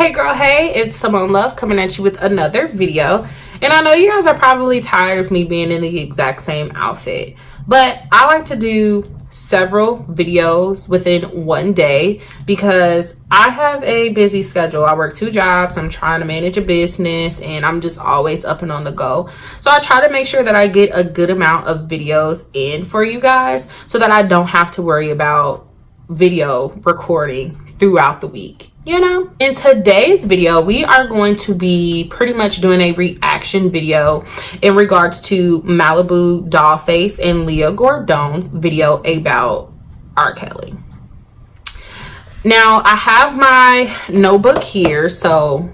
Hey girl, hey, it's Simone Love coming at you with another video. And I know you guys are probably tired of me being in the exact same outfit, but I like to do several videos within one day because I have a busy schedule. I work 2 jobs, I'm trying to manage a business, and I'm just always up and on the go. So I try to make sure that I get a good amount of videos in for you guys so that I don't have to worry about video recording throughout the week. You know, in today's video, we are going to be pretty much doing a reaction video in regards to Malibu Dollface and Leah Gordon's video about R. Kelly. Now, I have my notebook here, so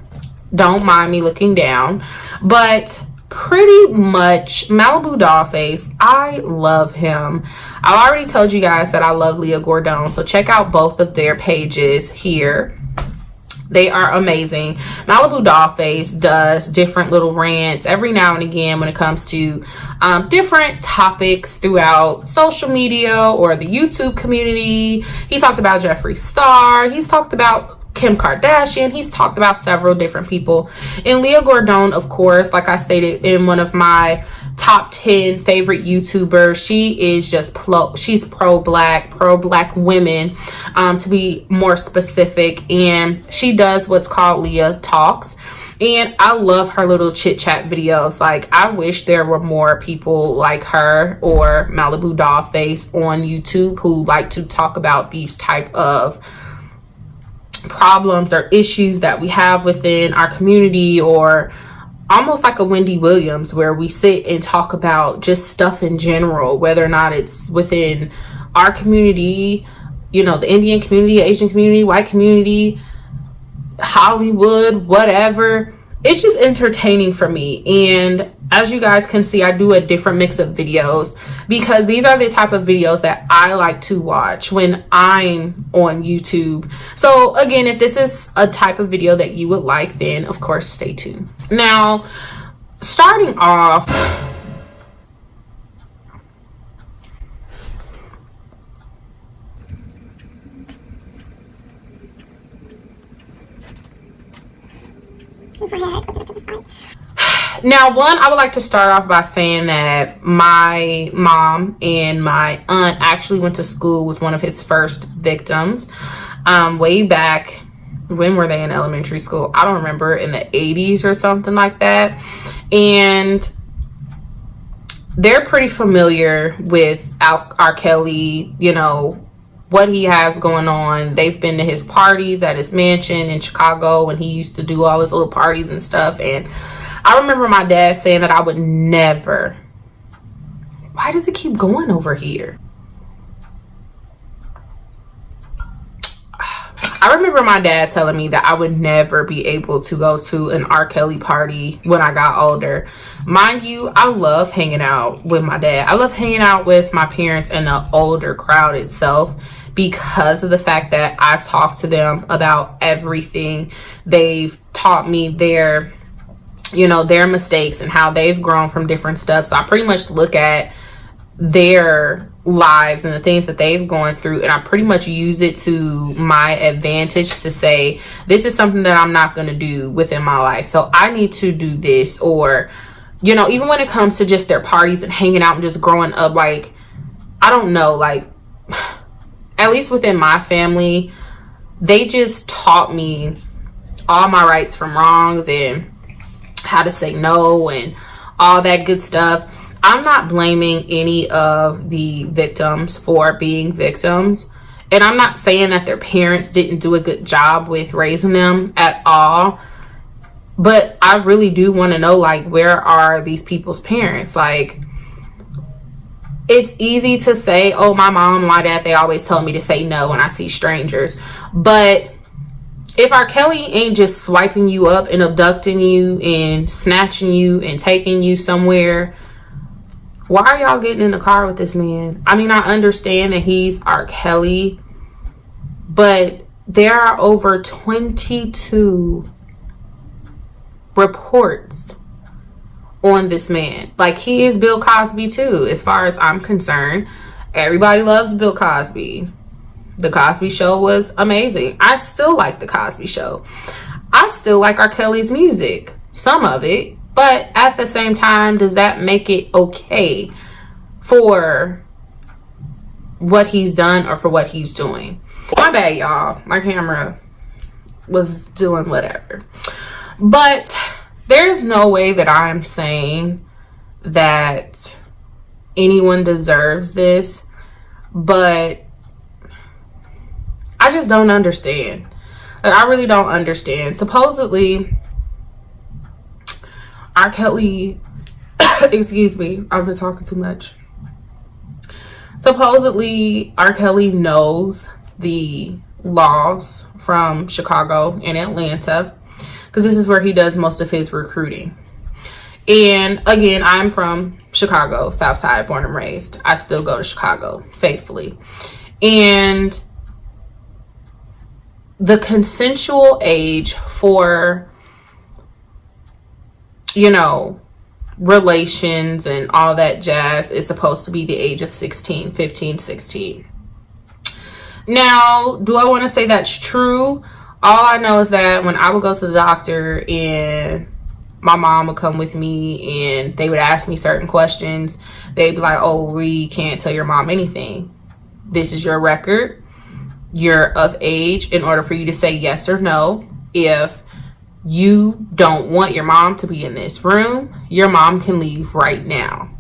don't mind me looking down, but pretty much Malibu Dollface, I love him. I already told you guys that I love Leah Gordon, so check out both of their pages here. They are amazing. Malibu Dollface does different little rants every now and again when it comes to different topics throughout social media or the YouTube community. He talked about Jeffree Star. He's talked about Kim Kardashian. He's talked about several different people. And Leah Gordon, of course, like I stated in one of my top 10 favorite YouTubers, she is just she's pro-black women, to be more specific, and she does what's called Leah Talks. And I love her little chit chat videos. Like, I wish there were more people like her or Malibu Dollface on YouTube who like to talk about these type of problems or issues that we have within our community, or almost like a Wendy Williams, where we sit and talk about just stuff in general, whether or not it's within our community, you know, the Indian community, Asian community, white community, Hollywood, whatever. It's just entertaining for me. And as you guys can see, I do a different mix of videos because these are the type of videos that I like to watch when I'm on YouTube. So again, if this is a type of video that you would like, then of course stay tuned. Now, starting off, now, one, I would like to start off by saying that my mom and my aunt actually went to school with one of his first victims way back. When were they in elementary school? I don't remember, in the 80s or something like that. And they're pretty familiar with R. Kelly, you know, what he has going on. They've been to his parties at his mansion in Chicago when he used to do all his little parties and stuff. And I remember my dad saying that I would never. Why does it keep going over here? I remember my dad telling me that I would never be able to go to an R. Kelly party when I got older. Mind you, I love hanging out with my dad. I love hanging out with my parents and the older crowd itself because of the fact that I talk to them about everything. They've taught me their, you know, their mistakes and how they've grown from different stuff. So I pretty much look at their lives and the things that they've gone through, and I pretty much use it to my advantage to say, this is something that I'm not going to do within my life, so I need to do this. Or, you know, even when it comes to just their parties and hanging out and just growing up, like, I don't know, like, at least within my family, they just taught me all my rights from wrongs and how to say no and all that good stuff. I'm not blaming any of the victims for being victims. And I'm not saying that their parents didn't do a good job with raising them at all. But I really do want to know, like, where are these people's parents? Like, it's easy to say, oh, my mom and my dad, they always tell me to say no when I see strangers. But if R. Kelly ain't just swiping you up and abducting you and snatching you and taking you somewhere, why are y'all getting in the car with this man? I mean, I understand that he's R. Kelly, but there are over 22 reports on this man. Like, he is Bill Cosby too, as far as I'm concerned. Everybody loves Bill Cosby. The Cosby Show was amazing. I still like The Cosby Show. I still like R. Kelly's music, some of it, but at the same time, does that make it okay for what he's done or for what he's doing? My bad, y'all. My camera was doing whatever. But there's no way that I'm saying that anyone deserves this, but I just don't understand. Like, I really don't understand. Supposedly, R. Kelly, excuse me, I've been talking too much. Supposedly, R. Kelly knows the laws from Chicago and Atlanta, because this is where he does most of his recruiting. And again, I'm from Chicago, South Side, born and raised. I still go to Chicago faithfully. And the consensual age for, you know, relations and all that jazz is supposed to be the age of 16, 15, 16. Now, do I want to say that's true? All I know is that when I would go to the doctor and my mom would come with me and they would ask me certain questions, they'd be like, oh, we can't tell your mom anything. This is your record. You're of age in order for you to say yes or no. If you don't want your mom to be in this room, your mom can leave right now.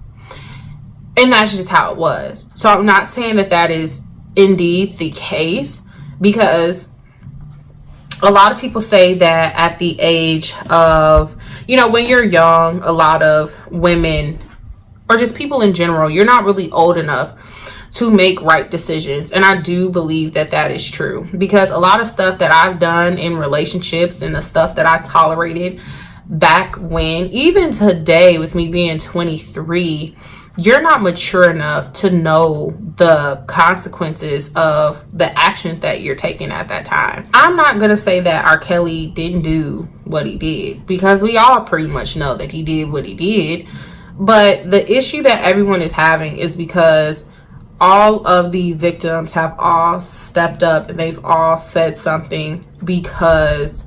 And that's just how it was. So I'm not saying that that is indeed the case, because a lot of people say that at the age of, you know, when you're young, a lot of women or just people in general, you're not really old enough to make right decisions. And I do believe that that is true, because a lot of stuff that I've done in relationships and the stuff that I tolerated back when, even today with me being 23, you're not mature enough to know the consequences of the actions that you're taking at that time. I'm not going to say that R. Kelly didn't do what he did, because we all pretty much know that he did what he did. But the issue that everyone is having is because all of the victims have all stepped up and they've all said something, because,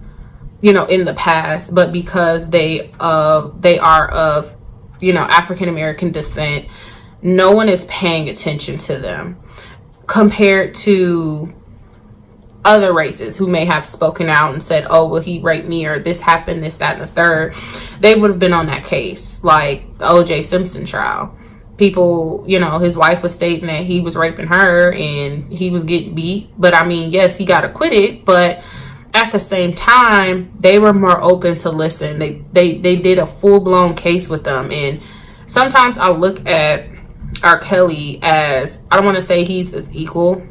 you know, in the past, but because they are of, you know, African American descent, no one is paying attention to them compared to other races who may have spoken out and said, oh, well, he raped me, or this happened, this, that, and the third. They would have been on that case, like the O.J. Simpson trial. People, you know, his wife was stating that he was raping her and he was getting beat. But I mean, yes, he got acquitted, but at the same time, they were more open to listen. They did a full-blown case with them. And sometimes I look at R. Kelly as, I don't want to say he's as equal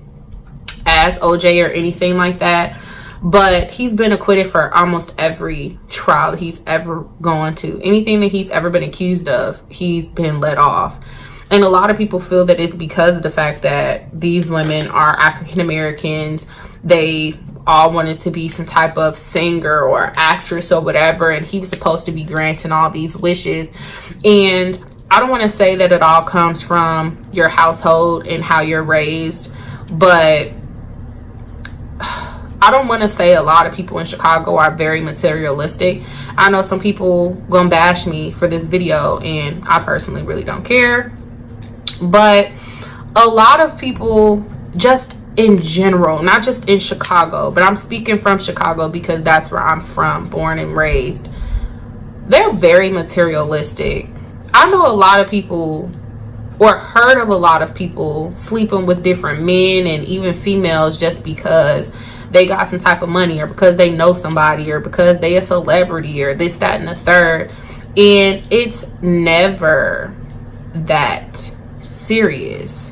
as OJ or anything like that, but he's been acquitted for almost every trial that he's ever gone to. Anything that he's ever been accused of, he's been let off. And a lot of people feel that it's because of the fact that these women are African Americans. They all wanted to be some type of singer or actress or whatever, and he was supposed to be granting all these wishes. And I don't want to say that it all comes from your household and how you're raised, but I don't want to say a lot of people in Chicago are very materialistic. I know some people gonna bash me for this video, and I personally really don't care. But a lot of people, just in general, not just in Chicago, but I'm speaking from Chicago because that's where I'm from, born and raised, they're very materialistic. I know a lot of people, or heard of a lot of people, sleeping with different men and even females just because they got some type of money, or because they know somebody, or because they a celebrity, or this, that, and the third. And it's never that serious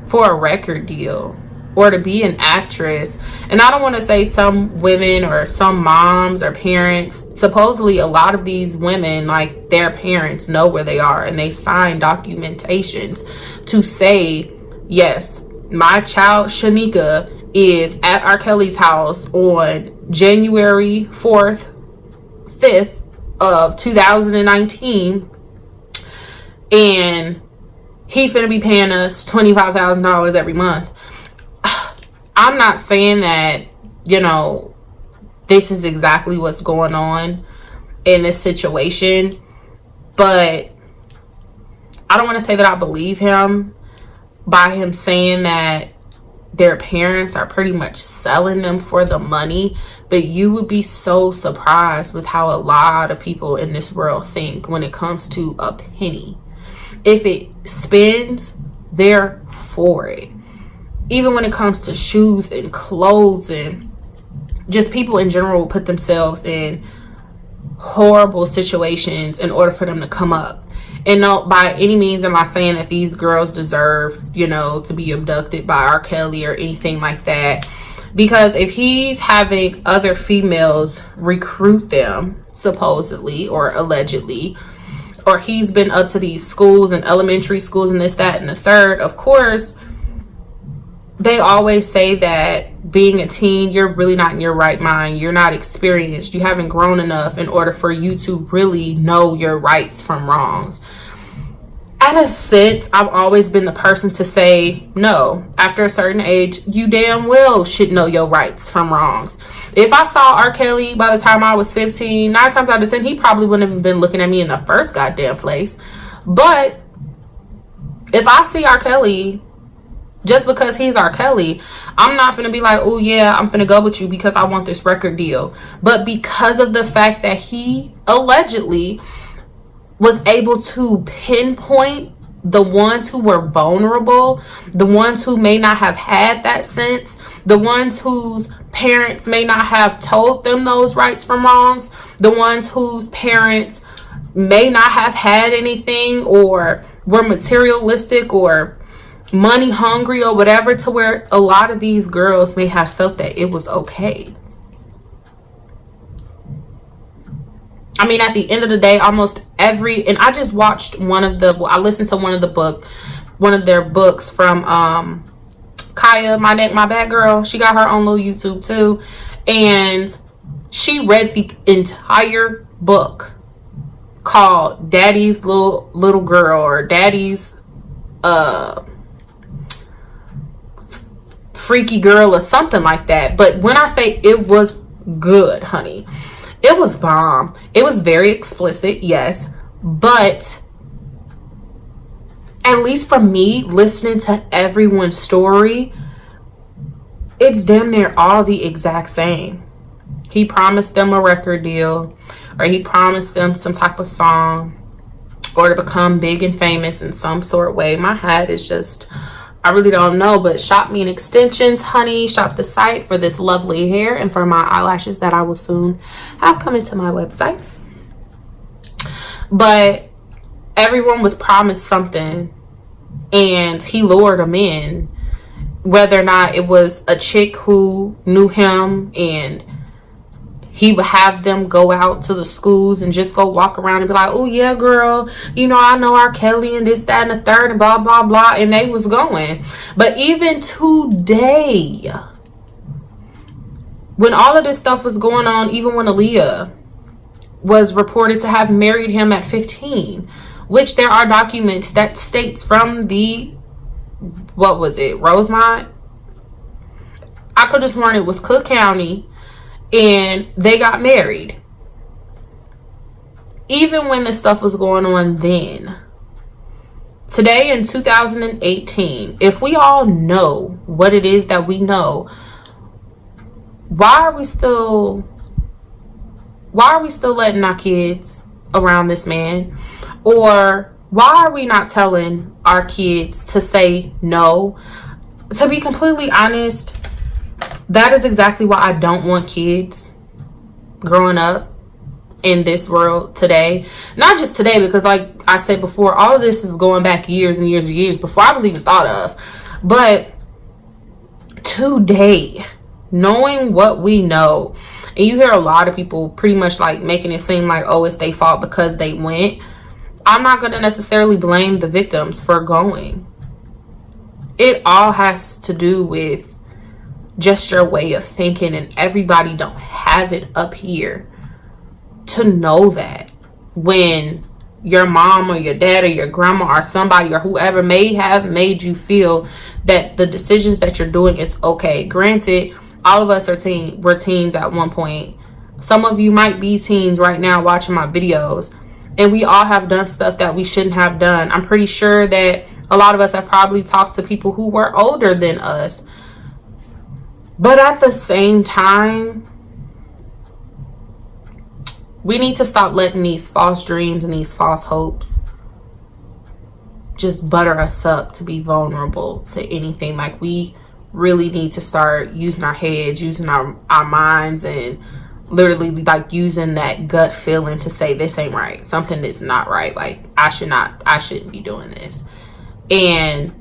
for a record deal or to be an actress. And I don't want to say some women or some moms or parents, supposedly a lot of these women, like, their parents know where they are and they sign documentations to say, yes, my child Shanika is at R. Kelly's house on January 4th, 5th of 2019, and he finna be paying us $25,000 every month. I'm not saying that, you know, this is exactly what's going on in this situation. But I don't want to say that I believe him by him saying that their parents are pretty much selling them for the money. But you would be so surprised with how a lot of people in this world think when it comes to a penny. If it spins, they're for it. Even when it comes to shoes and clothes and just people in general put themselves in horrible situations in order for them to come up. And no, by any means am I saying that these girls deserve, you know, to be abducted by R.Kelly or anything like that. Because if he's having other females recruit them, supposedly or allegedly, or he's been up to these schools and elementary schools and this, that, and the third, of course, they always say that being a teen, you're really not in your right mind. You're not experienced. You haven't grown enough in order for you to really know your rights from wrongs. At a sense, I've always been the person to say, no, after a certain age, you damn well should know your rights from wrongs. If I saw R. Kelly by the time I was 15, 9 times out of 10, he probably wouldn't have been looking at me in the first goddamn place. But if I see R. Kelly, just because he's R. Kelly, I'm not gonna be like, oh yeah, I'm gonna go with you because I want this record deal. But because of the fact that he allegedly was able to pinpoint the ones who were vulnerable, the ones who may not have had that sense, the ones whose parents may not have told them those rights from wrongs, the ones whose parents may not have had anything or were materialistic or money hungry or whatever, to where a lot of these girls may have felt that it was okay. I mean, at the end of the day, almost every, and I just watched I listened to one of their books from Kaya, my neck, my bad girl. She got her own little YouTube too. And she read the entire book called Daddy's Little Girl, or Daddy's Freaky Girl, or something like that. But when I say it was good, honey, it was bomb. It was very explicit, yes, but at least for me, listening to everyone's story, it's damn near all the exact same. He promised them a record deal, or he promised them some type of song, or to become big and famous in some sort of way. My hat is just, I really don't know. But shop MeenExtensions, honey. Shop the site for this lovely hair and for my eyelashes that I will soon have coming to my website. But everyone was promised something, and he lured them in. Whether or not it was a chick who knew him and he would have them go out to the schools and just go walk around and be like, oh yeah, girl, you know, I know R. Kelly and this, that, and the third, and blah, blah, blah. And they was going. But even today, when all of this stuff was going on, even when Leah was reported to have married him at 15, which there are documents that states from the, what was it, Rosemont? I could have sworn it was Cook County. And they got married. Even when the stuff was going on then. Today in 2018, if we all know what it is that we know, why are we still letting our kids around this man? Or why are we not telling our kids to say no? To be completely honest, that is exactly why I don't want kids growing up in this world today. Not just today, because like I said before, all of this is going back years and years and years before I was even thought of. But today, knowing what we know, and you hear a lot of people pretty much like making it seem like, oh, it's their fault because they went. I'm not going to necessarily blame the victims for going. It all has to do with just your way of thinking, and everybody don't have it up here to know that when your mom or your dad or your grandma or somebody or whoever may have made you feel that the decisions that you're doing is okay. Granted, all of us are we're teens at one point, Some of you might be teens right now watching my videos, and we all have done stuff that we shouldn't have done. I'm pretty sure that a lot of us have probably talked to people who were older than us. But at the same time, we need to stop letting these false dreams and these false hopes just butter us up to be vulnerable to anything. Like, we really need to start using our heads, using our minds, and literally like using that gut feeling to say this ain't right, something is not right, like I shouldn't be doing this. And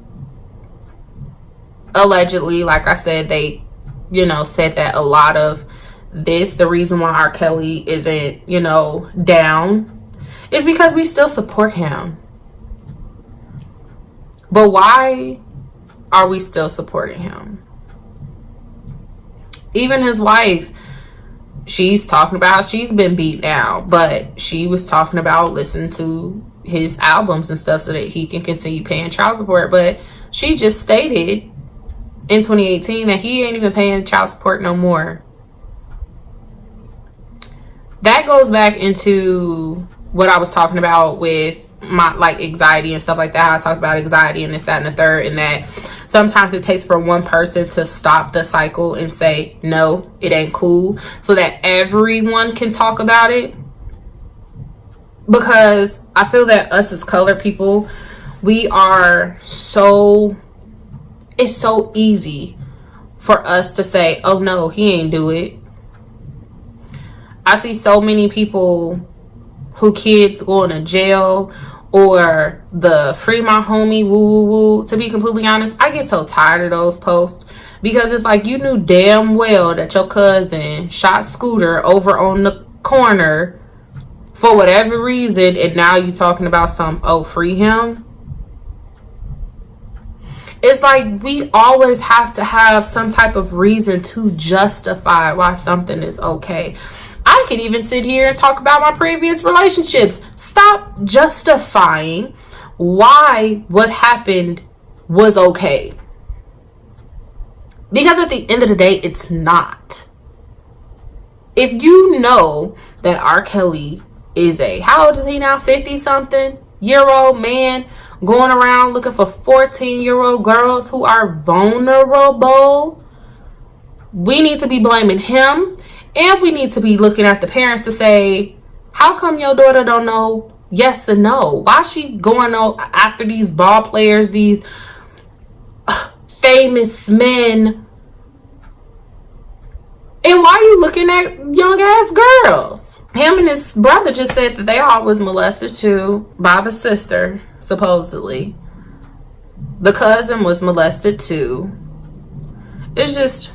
allegedly, like I said, they said that a lot of this, the reason why R.Kelly isn't down, is because we still support him. But why are we still supporting him? Even his wife, she's talking about she's been beat down, but she was talking about listening to his albums and stuff so that he can continue paying child support. But she just stated in 2018 that he ain't even paying child support no more. That goes back into what I was talking about with my anxiety and stuff like that. How I talked about anxiety and this, that, and the third, and that sometimes it takes for one person to stop the cycle and say no, it ain't cool, so that everyone can talk about it. Because I feel that us as colored people, it's so easy for us to say, oh no, he ain't do it. I see so many people who kids going to jail, or the free my homie woo woo woo. To be completely honest, I get so tired of those posts, because it's like, you knew damn well that your cousin shot Scooter over on the corner for whatever reason, and now you talking about free him. It's like we always have to have some type of reason to justify why something is okay. I could even sit here and talk about my previous relationships. Stop justifying why what happened was okay. Because at the end of the day, it's not. If you know that R. Kelly is how old is he now? 50-something-year-old man going around looking for 14-year-old girls who are vulnerable, we need to be blaming him. And we need to be looking at the parents to say, how come your daughter don't know yes and no? Why she going after these ball players, these famous men? And why are you looking at young ass girls? Him and his brother just said that they all was molested too by the sister, supposedly. The cousin was molested too. It's just,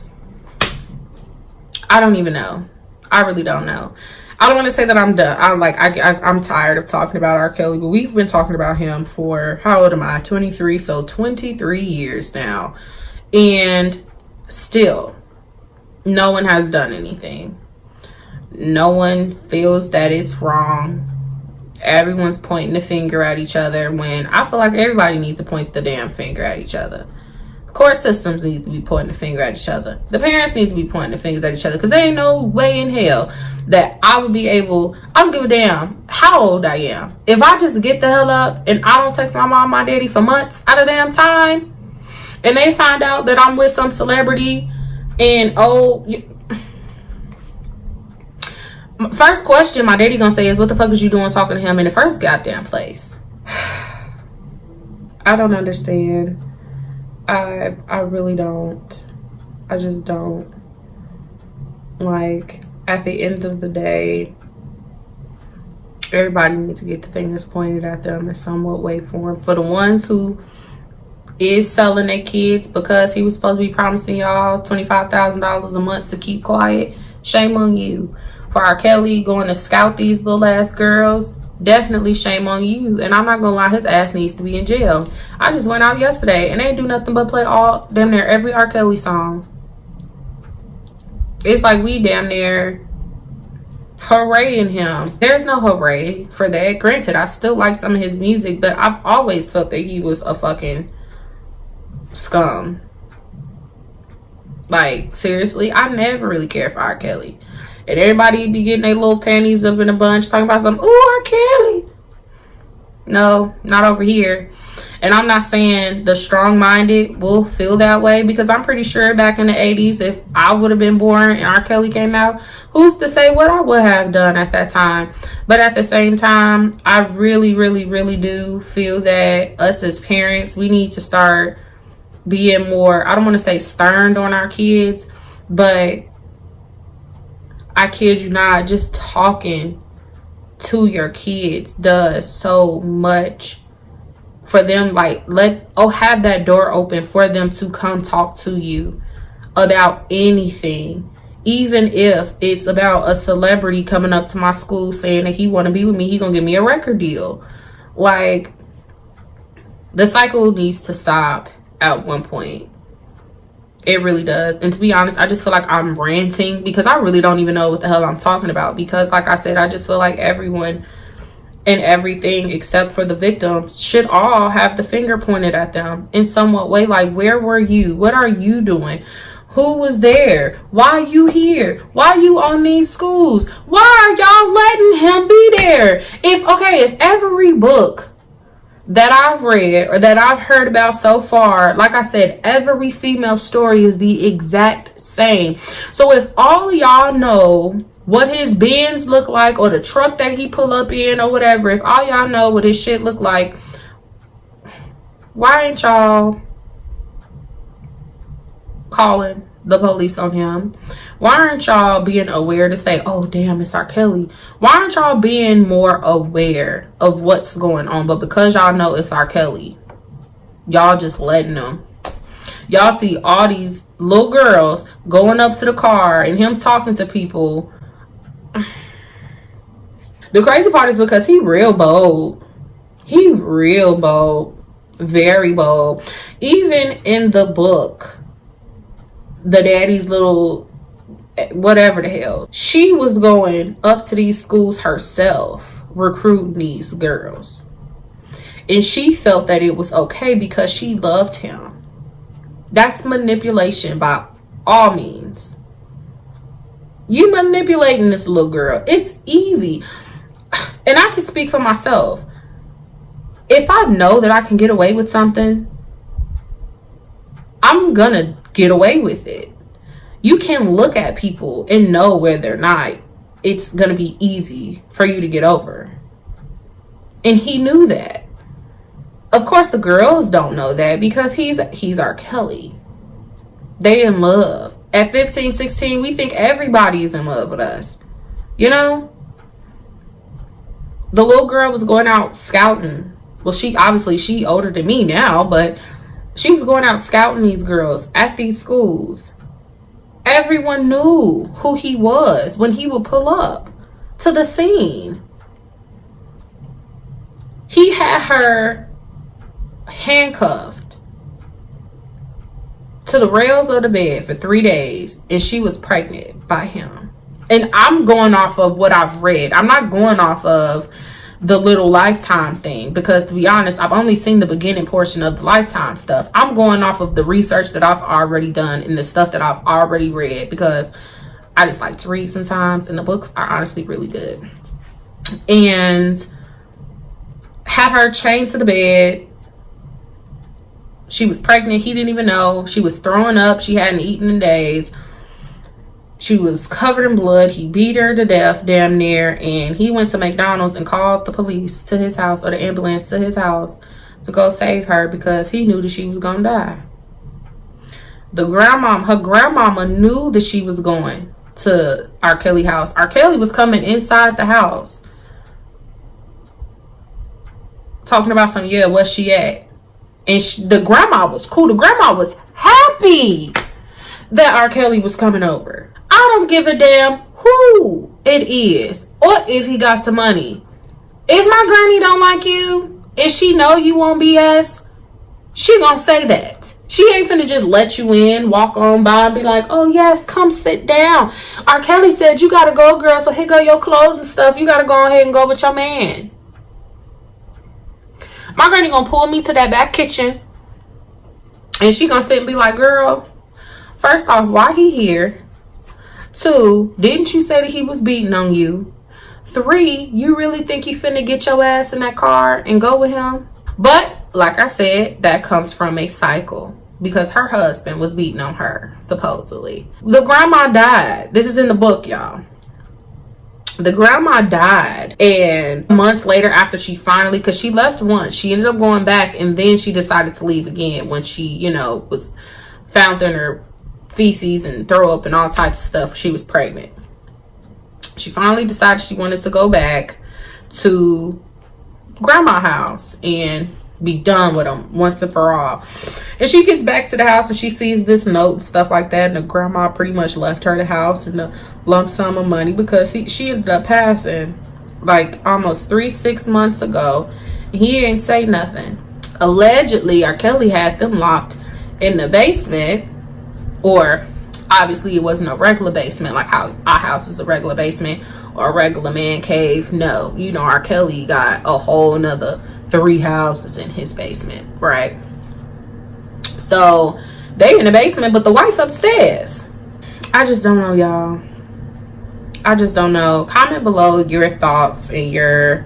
I don't even know. I really don't know. I don't want to say that I'm done. I'm tired of talking about R. Kelly, but we've been talking about him for, how old am I? 23. So 23 years now. And still, no one has done anything. No one feels that it's wrong. Everyone's pointing the finger at each other, when I feel like everybody needs to point the damn finger at each other. Court systems need to be pointing the finger at each other. The parents need to be pointing the fingers at each other, because there ain't no way in hell that I would be able, I don't give a damn how old I am. If I just get the hell up and I don't text my mom, my daddy for months at a damn time, and they find out that I'm with some celebrity, and first question my daddy gonna say is, what the fuck is you doing talking to him in the first goddamn place? I don't understand. I really don't. I just don't. Like, at the end of the day, everybody needs to get the fingers pointed at them in somewhat way form. For the ones who is selling their kids because he was supposed to be promising y'all $25,000 a month to keep quiet, shame on you. For R. Kelly going to scout these little ass girls, definitely shame on you. And I'm not gonna lie, his ass needs to be in jail. I just went out yesterday and they do nothing but play damn near every R. Kelly song. It's like we damn near hooraying him. There's no hooray for that. Granted, I still like some of his music, but I've always felt that he was a fucking scum. Like, seriously, I never really cared for R. Kelly. and everybody be getting their little panties up in a bunch talking about some, ooh, R.Kelly. No, not over here. And I'm not saying the strong-minded will feel that way, because I'm pretty sure back in the 80s, if I would have been born and R. Kelly came out, who's to say what I would have done at that time? But at the same time, I really, really, really do feel that us as parents, we need to start being more, I don't want to say stern on our kids, but I kid you not, just talking to your kids does so much for them. Like, have that door open for them to come talk to you about anything, even if it's about a celebrity coming up to my school saying that he want to be with me, he gonna give me a record deal. Like, the cycle needs to stop at one point. It really does. And to be honest, I just feel like I'm ranting because I really don't even know what the hell I'm talking about, because like I said, I just feel like everyone and everything except for the victims should all have the finger pointed at them in somewhat way. Like, where were you? What are you doing? Who was there? Why are you here? Why are you on these schools? Why are y'all letting him be there? If every book that I've read or that I've heard about so far, like I said, every female story is the exact same. So if all of y'all know what his Benz look like, or the truck that he pull up in, or whatever, if all y'all know what his shit look like, why ain't y'all calling the police on him? Why aren't y'all being aware to say, oh damn, it's R. Kelly? Why aren't y'all being more aware of what's going on? But because y'all know it's R. Kelly, y'all just letting them. Y'all see all these little girls going up to the car and him talking to people. The crazy part is because he real bold. He real bold. Very bold. Even in the book, the daddy's little whatever the hell, she was going up to these schools herself, recruiting these girls, and she felt that it was okay because she loved him. That's manipulation by all means. You manipulating this little girl, it's easy. And I can speak for myself. If I know that I can get away with something, I'm gonna get away with it. You can look at people and know where they're not. It's gonna be easy for you to get over. And he knew that. Of course, the girls don't know that because he's R. Kelly. They in love. At 15, 16, we think everybody is in love with us. You know? The little girl was going out scouting. Well, she older than me now, but she was going out scouting these girls at these schools. Everyone knew who he was when he would pull up to the scene. He had her handcuffed to the rails of the bed for 3 days, and she was pregnant by him. And I'm going off of what I've read. I'm not going off of the little Lifetime thing, because to be honest, I've only seen the beginning portion of the Lifetime stuff. I'm going off of the research that I've already done and the stuff that I've already read, because I just like to read sometimes, and the books are honestly really good. And had her chained to the bed. She was pregnant. He didn't even know. She was throwing up. She hadn't eaten in days. She was covered in blood. He beat her to death damn near, and he went to McDonald's and called the police to his house, or the ambulance to his house, to go save her because he knew that she was gonna die. Her grandmama knew that she was going to R. Kelly's house. R. Kelly was coming inside the house talking about some, yeah, where's she at? And the grandma was cool. The grandma was happy that R. Kelly was coming over. I don't give a damn who it is or if he got some money. If my granny don't like you, if she know you won't BS, she gonna say that. She ain't finna just let you in, walk on by and be like, oh yes, come sit down. R. Kelly said you gotta go, girl, so here go your clothes and stuff. You gotta go ahead and go with your man. My granny gonna pull me to that back kitchen, and she gonna sit and be like, girl, first off, why he here? 2, didn't you say that he was beating on you? 3, you really think he finna get your ass in that car and go with him? But like I said, that comes from a cycle, because her husband was beating on her, supposedly. The grandma died. This is in the book, y'all. The grandma died, and months later, after she finally, because she left once, she ended up going back, and then she decided to leave again when she, you know, was found in her feces and throw up and all types of stuff. She was pregnant. She finally decided she wanted to go back to grandma's house and be done with them once and for all. And she gets back to the house and she sees this note and stuff like that, and the grandma pretty much left her the house and the lump sum of money, because she ended up passing like almost 6 months ago. He ain't say nothing. Allegedly, R.Kelly had them locked in the basement, or obviously it wasn't a regular basement like how our house is a regular basement or a regular man cave. No, you know, R.Kelly got a whole nother 3 houses in his basement, right? So they in the basement, but the wife upstairs. I just don't know, y'all. I just don't know. Comment below your thoughts and your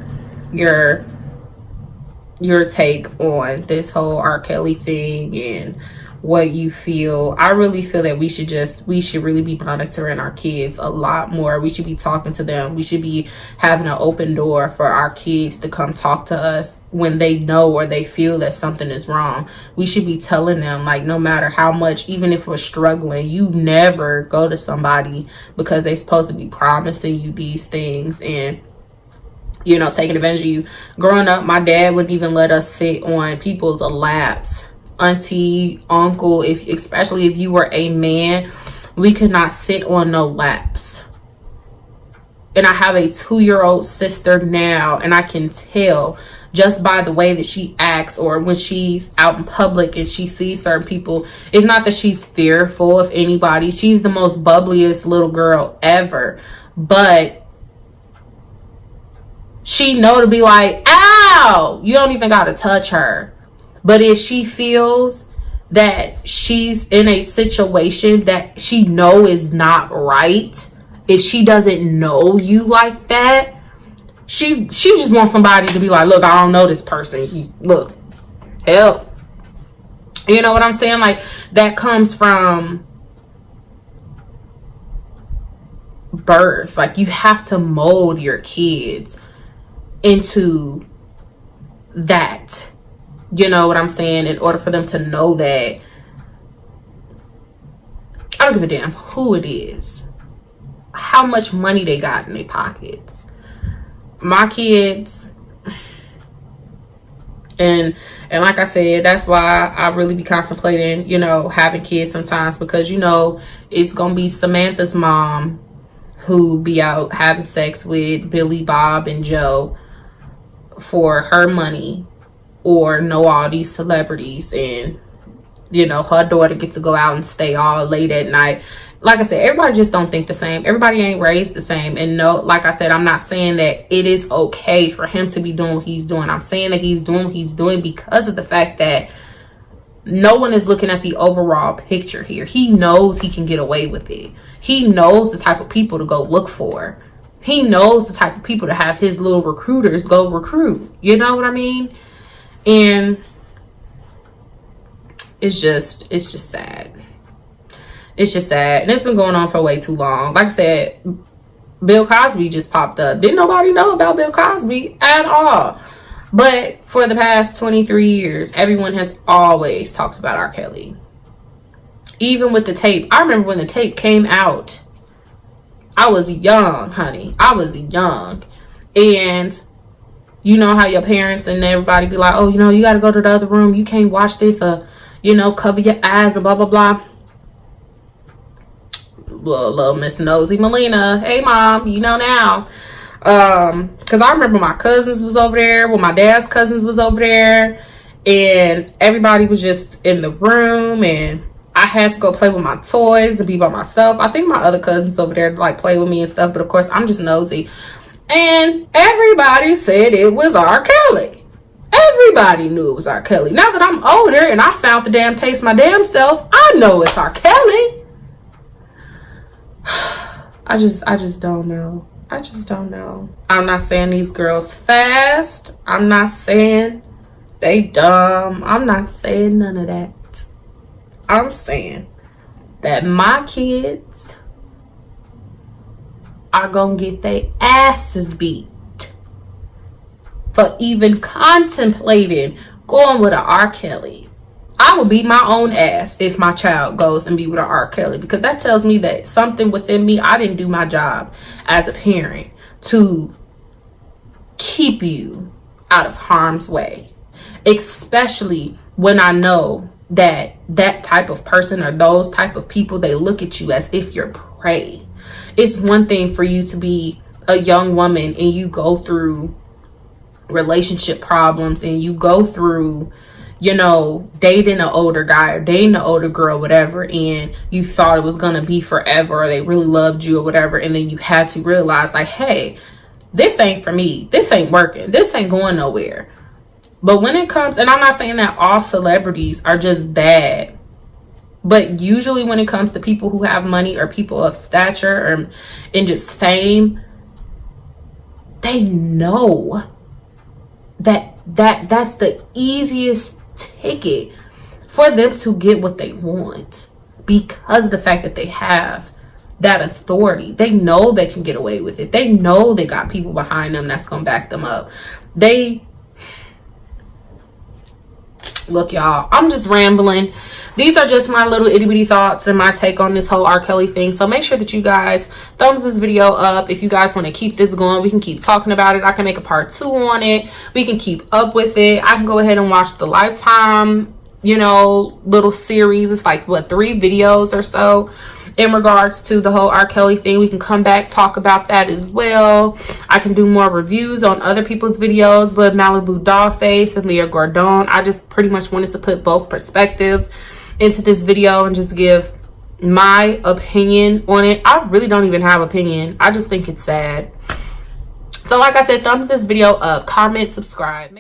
take on this whole R. Kelly thing and what you feel. I really feel that we should really be monitoring our kids a lot more. We should be talking to them. We should be having an open door for our kids to come talk to us when they know or they feel that something is wrong. We should be telling them, like, no matter how much, even if we're struggling, you never go to somebody because they're supposed to be promising you these things and, you know, taking advantage of you. Growing up, my dad wouldn't even let us sit on people's laps. Auntie, uncle, especially if you were a man, we could not sit on no laps. And I have a 2-year-old sister now, and I can tell just by the way that she acts, or when she's out in public and she sees certain people, it's not that she's fearful of anybody. She's the most bubbliest little girl ever, but she know to be like, ow, you don't even gotta touch her. But if she feels that she's in a situation that she know is not right, if she doesn't know you like that, she just wants somebody to be like, look, I don't know this person. Look, help. You know what I'm saying? Like, that comes from birth. Like, you have to mold your kids into that. You know what I'm saying? In order for them to know that I don't give a damn who it is, how much money they got in their pockets. My kids, and like I said, that's why I really be contemplating, you know, having kids sometimes, because, you know, it's gonna be Samantha's mom who be out having sex with Billy, Bob, and Joe for her money, or know all these celebrities, and, you know, her daughter gets to go out and stay all late at night. Like I said, everybody just don't think the same. Everybody ain't raised the same. And no, like I said, I'm not saying that it is okay for him to be doing what he's doing. I'm saying that he's doing what he's doing because of the fact that no one is looking at the overall picture here. He knows he can get away with it. He knows the type of people to go look for. He knows the type of people to have his little recruiters go recruit. You know what I mean? And it's just sad. It's just sad. And it's been going on for way too long. Like I said, Bill Cosby just popped up. Didn't nobody know about Bill Cosby at all. But for the past 23 years, everyone has always talked about R. Kelly. Even with the tape. I remember when the tape came out. I was young, honey. I was young. And you know how your parents and everybody be like, oh, you know, you got to go to the other room. You can't watch this, you know, cover your eyes and blah, blah, blah. Little Miss Nosy Melina. Hey, Mom, you know now. Because I remember my cousins was over there. Well, my dad's cousins was over there. And everybody was just in the room. And I had to go play with my toys and be by myself. I think my other cousins over there like play with me and stuff. But, of course, I'm just nosy. And everybody said it was R. Kelly. Everybody knew it was R. Kelly. Now that I'm older and I found the damn taste my damn self, I know it's R. Kelly. I just don't know. I just don't know. I'm not saying these girls fast. I'm not saying they dumb. I'm not saying none of that. I'm saying that my kids are gonna get their asses beat for even contemplating going with an R. Kelly. I will beat my own ass if my child goes and be with an R. Kelly, because that tells me that something within me, I didn't do my job as a parent to keep you out of harm's way, especially when I know that that type of person or those type of people, they look at you as if you're prey. It's one thing for you to be a young woman and you go through relationship problems and you go through, you know, dating an older guy or dating an older girl, whatever, and you thought it was gonna be forever or they really loved you or whatever, and then you had to realize, like, hey, this ain't for me, this ain't working, this ain't going nowhere. But when it comes, and I'm not saying that all celebrities are just bad, but usually when it comes to people who have money or people of stature and just fame, they know that's the easiest ticket for them to get what they want, because of the fact that they have that authority. They know they can get away with it. They know they got people behind them that's gonna back them up. Look, y'all, I'm just rambling. These are just my little itty-bitty thoughts and my take on this whole R. Kelly thing. So make sure that you guys thumbs this video up. If you guys want to keep this going, we can keep talking about it. I can make a part 2 on it. We can keep up with it. I can go ahead and watch the Lifetime, you know, little series. It's like, what, 3 videos or so in regards to the whole R. Kelly thing. We can come back, talk about that as well. I can do more reviews on other people's videos, but Malibu Dollface and Leah Gordon, I just pretty much wanted to put both perspectives into this video and just give my opinion on it. I really don't even have opinion. I just think it's sad. So like I said, thumbs this video up, comment, subscribe.